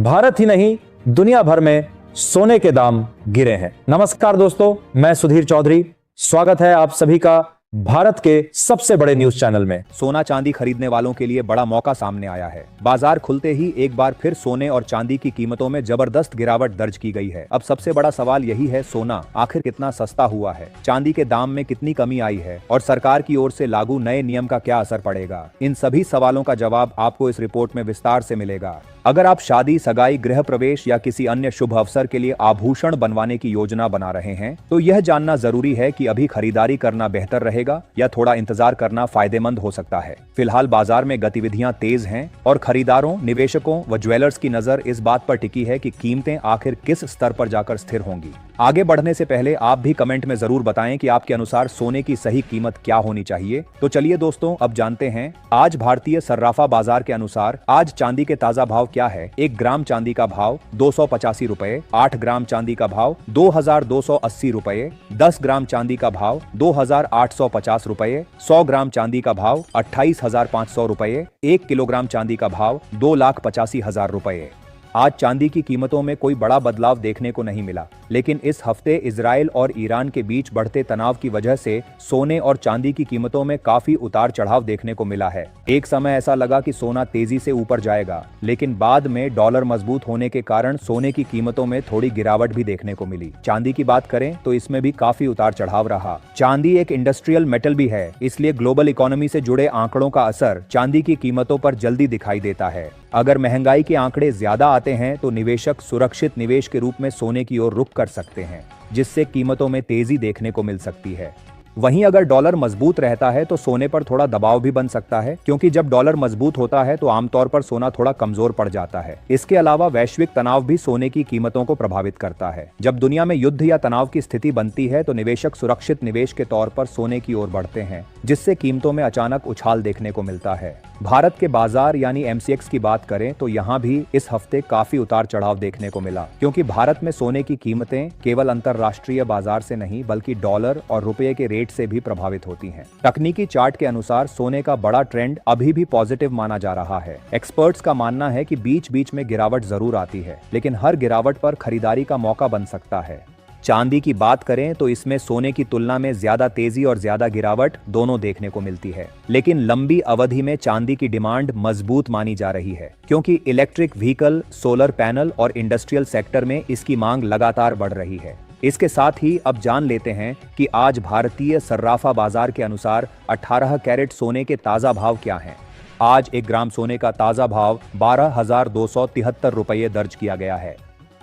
भारत ही नहीं दुनिया भर में सोने के दाम गिरे हैं। नमस्कार दोस्तों, मैं सुधीर चौधरी, स्वागत है आप सभी का भारत के सबसे बड़े न्यूज चैनल में। सोना चांदी खरीदने वालों के लिए बड़ा मौका सामने आया है। बाजार खुलते ही एक बार फिर सोने और चांदी की कीमतों में जबरदस्त गिरावट दर्ज की गई है। अब सबसे बड़ा सवाल यही है, सोना आखिर कितना सस्ता हुआ है, चांदी के दाम में कितनी कमी आई है और सरकार की ओर से लागू नए नियम का क्या असर पड़ेगा। इन सभी सवालों का जवाब आपको इस रिपोर्ट में विस्तार से मिलेगा। अगर आप शादी, सगाई, गृह प्रवेश या किसी अन्य शुभ अवसर के लिए आभूषण बनवाने की योजना बना रहे हैं तो यह जानना जरूरी है कि अभी खरीदारी करना बेहतर रहेगा या थोड़ा इंतजार करना फायदेमंद हो सकता है। फिलहाल बाजार में गतिविधियां तेज हैं और खरीदारों, निवेशकों व ज्वेलर्स की नजर इस बात पर टिकी है कि कीमतें आखिर किस स्तर पर जाकर स्थिर होंगी। आगे बढ़ने से पहले आप भी कमेंट में जरूर बताएं कि आपके अनुसार सोने की सही कीमत क्या होनी चाहिए। तो चलिए दोस्तों, अब जानते हैं आज भारतीय सर्राफा बाजार के अनुसार आज चांदी के ताजा भाव क्या है। 1 ग्राम चांदी का भाव 285 रुपए, 8 ग्राम चांदी का भाव 2280 रुपए, 10 ग्राम चांदी का भाव 2850 रुपए, 100 ग्राम चांदी का भाव 28,500 रुपए, 1 किलोग्राम चांदी का भाव 2,85,000 रुपए। आज चांदी की कीमतों में कोई बड़ा बदलाव देखने को नहीं मिला, लेकिन इस हफ्ते इजराइल और ईरान के बीच बढ़ते तनाव की वजह से सोने और चांदी की कीमतों में काफी उतार चढ़ाव देखने को मिला है। एक समय ऐसा लगा कि सोना तेजी से ऊपर जाएगा, लेकिन बाद में डॉलर मजबूत होने के कारण सोने की कीमतों में थोड़ी गिरावट भी देखने को मिली। चांदी की बात करें तो इसमें भी काफी उतार चढ़ाव रहा। चांदी एक इंडस्ट्रियल मेटल भी है, इसलिए ग्लोबल इकोनॉमी से जुड़े आंकड़ों का असर चांदी की कीमतों पर जल्दी दिखाई देता है। अगर महंगाई के आंकड़े ज्यादा आते हैं तो निवेशक सुरक्षित निवेश के रूप में सोने की ओर रुख कर सकते हैं, जिससे कीमतों में तेजी देखने को मिल सकती है। वहीं अगर डॉलर मजबूत रहता है तो सोने पर थोड़ा दबाव भी बन सकता है, क्योंकि जब डॉलर मजबूत होता है तो आमतौर पर सोना थोड़ा कमजोर पड़ जाता है। इसके अलावा वैश्विक तनाव भी सोने की कीमतों को प्रभावित करता है। जब दुनिया में युद्ध या तनाव की स्थिति बनती है तो निवेशक सुरक्षित निवेश के तौर पर सोने की ओर बढ़ते हैं, जिससे कीमतों में अचानक उछाल देखने को मिलता है। भारत के बाजार यानी MCX की बात करें तो यहाँ भी इस हफ्ते काफी उतार चढ़ाव देखने को मिला, क्योंकि भारत में सोने की कीमतें केवल अंतरराष्ट्रीय बाजार से नहीं बल्कि डॉलर और रुपये के रेट से भी प्रभावित होती हैं। तकनीकी चार्ट के अनुसार सोने का बड़ा ट्रेंड अभी भी पॉजिटिव माना जा रहा है। एक्सपर्ट्स का मानना है कि बीच बीच में गिरावट जरूर आती है, लेकिन हर गिरावट पर खरीदारी का मौका बन सकता है। चांदी की बात करें तो इसमें सोने की तुलना में ज्यादा तेजी और ज्यादा गिरावट दोनों देखने को मिलती है, लेकिन लंबी अवधि में चांदी की डिमांड मजबूत मानी जा रही है, क्योंकि इलेक्ट्रिक व्हीकल, सोलर पैनल और इंडस्ट्रियल सेक्टर में इसकी मांग लगातार बढ़ रही है। इसके साथ ही अब जान लेते हैं कि आज भारतीय सर्राफा बाजार के अनुसार 18 कैरेट सोने के ताजा भाव क्या हैं। आज 1 ग्राम सोने का ताजा भाव 12,273 रुपये दर्ज किया गया है।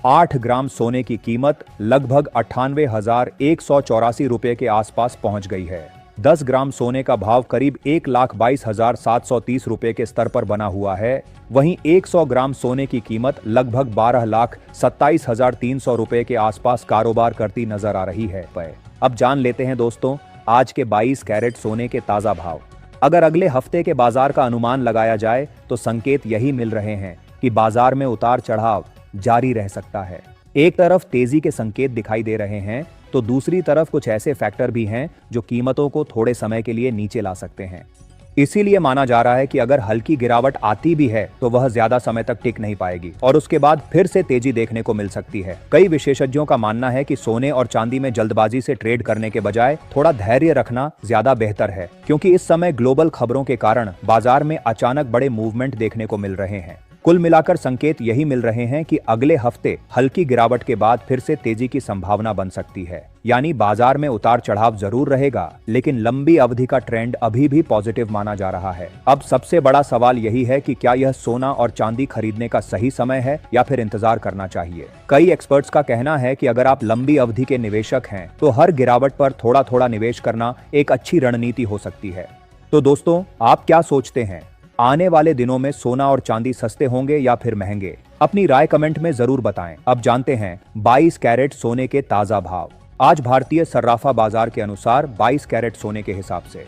8 ग्राम सोने की कीमत लगभग 98,184 रुपये के आसपास पहुंच गई है। 10 ग्राम सोने का भाव करीब 1,22,730 रुपये के स्तर पर बना हुआ है। वहीं 100 ग्राम सोने की कीमत लगभग 12,27,300 रुपये के आसपास कारोबार करती नजर आ रही है। अब जान लेते हैं दोस्तों आज के 22 कैरेट सोने के ताजा भाव। अगर अगले हफ्ते के बाजार का अनुमान लगाया जाए तो संकेत यही मिल रहे हैं कि बाजार में उतार चढ़ाव जारी रह सकता है। एक तरफ तेजी के संकेत दिखाई दे रहे हैं तो दूसरी तरफ कुछ ऐसे फैक्टर भी हैं जो कीमतों को थोड़े समय के लिए नीचे ला सकते हैं। इसीलिए माना जा रहा है कि अगर हल्की गिरावट आती भी है तो वह ज्यादा समय तक टिक नहीं पाएगी और उसके बाद फिर से तेजी देखने को मिल सकती है। कई विशेषज्ञों का मानना है कि सोने और चांदी में जल्दबाजी से ट्रेड करने के बजाय थोड़ा धैर्य रखना ज्यादा बेहतर है, क्योंकि इस समय ग्लोबल खबरों के कारण बाजार में अचानक बड़े मूवमेंट देखने को मिल रहे हैं। कुल मिलाकर संकेत यही मिल रहे हैं कि अगले हफ्ते हल्की गिरावट के बाद फिर से तेजी की संभावना बन सकती है। यानी बाजार में उतार चढ़ाव जरूर रहेगा, लेकिन लंबी अवधि का ट्रेंड अभी भी पॉजिटिव माना जा रहा है। अब सबसे बड़ा सवाल यही है कि क्या यह सोना और चांदी खरीदने का सही समय है या फिर इंतजार करना चाहिए। कई एक्सपर्ट्स का कहना है कि अगर आप लंबी अवधि के निवेशक हैं तो हर गिरावट पर थोड़ा थोड़ा निवेश करना एक अच्छी रणनीति हो सकती है। तो दोस्तों, आप क्या सोचते हैं? आने वाले दिनों में सोना और चांदी सस्ते होंगे या फिर महंगे? अपनी राय कमेंट में जरूर बताएं। अब जानते हैं 22 कैरेट सोने के ताजा भाव। आज भारतीय सर्राफा बाजार के अनुसार 22 कैरेट सोने के हिसाब से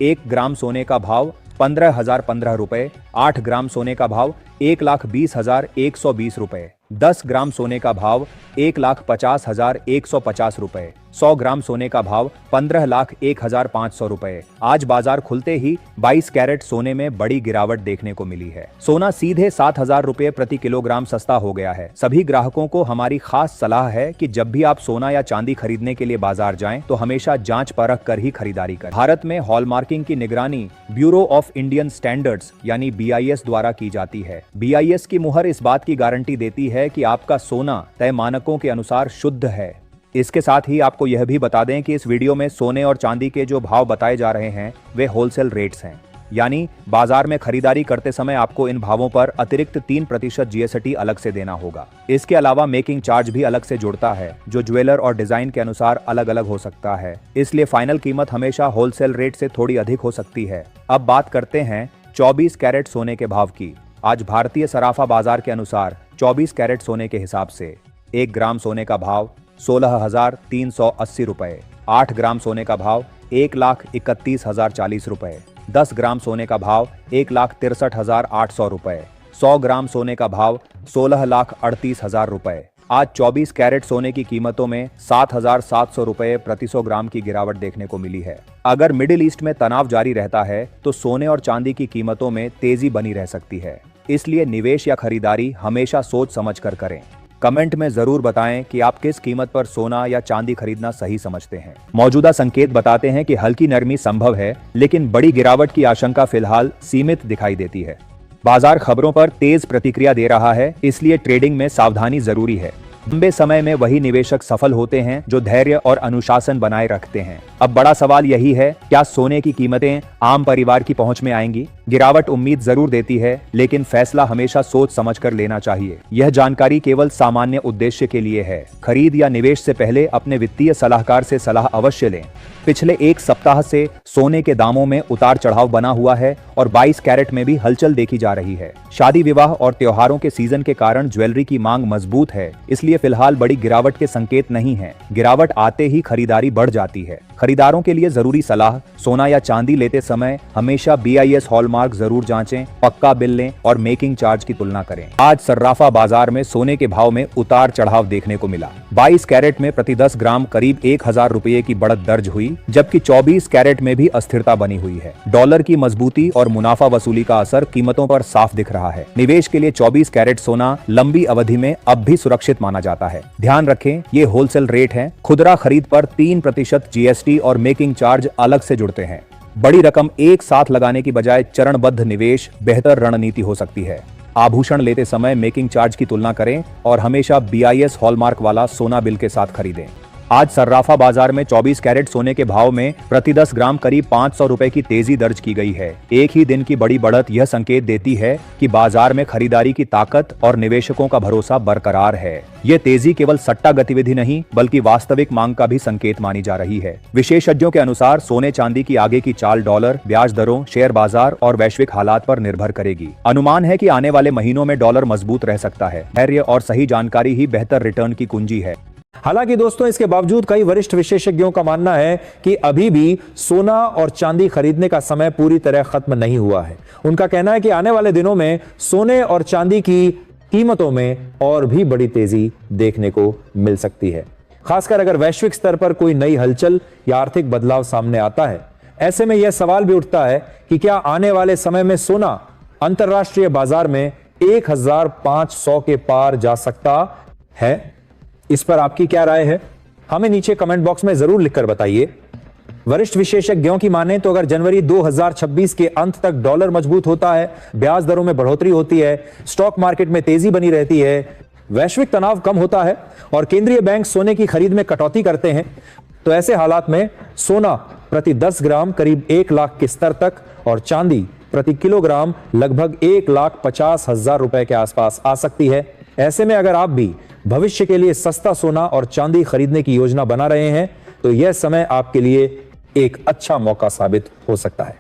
1 ग्राम सोने का भाव 15,015 रुपए, 8 ग्राम सोने का भाव 1,20,120 रुपए। 10 ग्राम सोने का भाव 1,50,150 रुपए। 100 ग्राम सोने का भाव 15,01,500 रुपए। आज बाजार खुलते ही 22 कैरेट सोने में बड़ी गिरावट देखने को मिली है। सोना सीधे 7,000 रुपए प्रति किलोग्राम सस्ता हो गया है। सभी ग्राहकों को हमारी खास सलाह है कि जब भी आप सोना या चांदी खरीदने के लिए बाजार जाएं तो हमेशा जांच परख कर ही खरीदारी करें। भारत में हॉलमार्किंग की निगरानी ब्यूरो ऑफ इंडियन स्टैंडर्ड्स यानी BIS द्वारा की जाती है। BIS की मुहर इस बात की गारंटी देती है कि आपका सोना तय मानकों के अनुसार शुद्ध है। इसके साथ ही आपको यह भी बता दें कि इस वीडियो में सोने और चांदी के जो भाव बताए जा रहे हैं वे होलसेल रेट्स हैं, यानी बाजार में खरीदारी करते समय आपको इन भावों पर अतिरिक्त 3% GST अलग से देना होगा। इसके अलावा मेकिंग चार्ज भी अलग से जुड़ता है जो ज्वेलर और डिजाइन के अनुसार अलग अलग हो सकता है, इसलिए फाइनल कीमत हमेशा होलसेल रेट से थोड़ी अधिक हो सकती है। अब बात करते हैं 24 कैरेट सोने के भाव की। आज भारतीय सराफा बाजार के अनुसार 24 कैरेट सोने के हिसाब से 1 ग्राम सोने का भाव 16,380 रुपए। 8 ग्राम सोने का भाव 1,31,040 रुपए। 10 ग्राम सोने का भाव 1,63,800 रुपए। 100 ग्राम सोने का भाव 16,38,000 रुपए। आज 24 कैरेट सोने की कीमतों में 7,700 रुपए प्रति 100 ग्राम की गिरावट देखने को मिली है। अगर मिडिल ईस्ट में तनाव जारी रहता है तो सोने और चांदी की कीमतों में तेजी बनी रह सकती है, इसलिए निवेश या खरीदारी हमेशा सोच समझ कर करें। कमेंट में जरूर बताएं कि आप किस कीमत पर सोना या चांदी खरीदना सही समझते हैं। मौजूदा संकेत बताते हैं कि हल्की नरमी संभव है, लेकिन बड़ी गिरावट की आशंका फिलहाल सीमित दिखाई देती है। बाजार खबरों पर तेज प्रतिक्रिया दे रहा है, इसलिए ट्रेडिंग में सावधानी जरूरी है। लंबे समय में वही निवेशक सफल होते हैं जो धैर्य और अनुशासन बनाए रखते हैं। अब बड़ा सवाल यही है, क्या सोने की कीमतें आम परिवार की पहुंच में आएंगी? गिरावट उम्मीद जरूर देती है, लेकिन फैसला हमेशा सोच समझकर लेना चाहिए। यह जानकारी केवल सामान्य उद्देश्य के लिए है। खरीद या निवेश से पहले अपने वित्तीय सलाहकार से सलाह अवश्य लें। पिछले एक सप्ताह से सोने के दामों में उतार चढ़ाव बना हुआ है और 22 कैरेट में भी हलचल देखी जा रही है। शादी विवाह और त्योहारों के सीजन के कारण ज्वेलरी की मांग मजबूत है, इसलिए फिलहाल बड़ी गिरावट के संकेत नहीं है। गिरावट आते ही खरीदारी बढ़ जाती है। खरीदारों के लिए जरूरी सलाह, सोना या चांदी लेते समय हमेशा BIS हॉलमार्क जरूर जांचें, पक्का बिल लें और मेकिंग चार्ज की तुलना करें। आज सर्राफा बाजार में सोने के भाव में उतार चढ़ाव देखने को मिला। 22 कैरेट में प्रति 10 ग्राम करीब 1,000 रुपये की बढ़त दर्ज हुई, जबकि 24 कैरेट में भी अस्थिरता बनी हुई है। डॉलर की मजबूती और मुनाफा वसूली का असर कीमतों पर साफ दिख रहा है। निवेश के लिए 24 कैरेट सोना लंबी अवधि में अब भी सुरक्षित माना जाता है। ध्यान रखें, ये होलसेल रेट है। खुदरा खरीद पर 3% GST और मेकिंग चार्ज अलग से जुड़ते हैं। बड़ी रकम एक साथ लगाने की बजाय चरणबद्ध निवेश बेहतर रणनीति हो सकती है। आभूषण लेते समय मेकिंग चार्ज की तुलना करें और हमेशा BIS हॉलमार्क वाला सोना बिल के साथ खरीदें। आज सर्राफा बाजार में 24 कैरेट सोने के भाव में प्रति 10 ग्राम करीब 500 रुपए की तेजी दर्ज की गई है। एक ही दिन की बड़ी बढ़त यह संकेत देती है कि बाजार में खरीदारी की ताकत और निवेशकों का भरोसा बरकरार है। ये तेजी केवल सट्टा गतिविधि नहीं बल्कि वास्तविक मांग का भी संकेत मानी जा रही है। विशेषज्ञों के अनुसार सोने चांदी की आगे की चाल डॉलर, ब्याज दरों, शेयर बाजार और वैश्विक हालात पर निर्भर करेगी। अनुमान है कि आने वाले महीनों में डॉलर मजबूत रह सकता है। धैर्य और सही जानकारी ही बेहतर रिटर्न की कुंजी है। हालांकि दोस्तों, इसके बावजूद कई वरिष्ठ विशेषज्ञों का मानना है कि अभी भी सोना और चांदी खरीदने का समय पूरी तरह खत्म नहीं हुआ है। उनका कहना है कि आने वाले दिनों में सोने और चांदी की कीमतों में और भी बड़ी तेजी देखने को मिल सकती है, खासकर अगर वैश्विक स्तर पर कोई नई हलचल या आर्थिक बदलाव सामने आता है। ऐसे में यह सवाल भी उठता है कि क्या आने वाले समय में सोना अंतरराष्ट्रीय बाजार में 1,500 के पार जा सकता है? इस पर आपकी क्या राय है? हमें नीचे कमेंट बॉक्स में जरूर लिखकर बताइए। वरिष्ठ विशेषज्ञों की माने तो अगर जनवरी 2026 के अंत तक डॉलर मजबूत होता है, ब्याज दरों में बढ़ोतरी होती है, स्टॉक मार्केट में तेजी बनी रहती है, वैश्विक तनाव कम होता है और केंद्रीय बैंक सोने की खरीद में कटौती करते हैं, तो ऐसे हालात में सोना प्रति 10 ग्राम करीब 1 लाख के स्तर तक और चांदी प्रति किलोग्राम लगभग 1,50,000 रुपए के आसपास आ सकती है। ऐसे में अगर आप भी भविष्य के लिए सस्ता सोना और चांदी खरीदने की योजना बना रहे हैं तो यह समय आपके लिए एक अच्छा मौका साबित हो सकता है।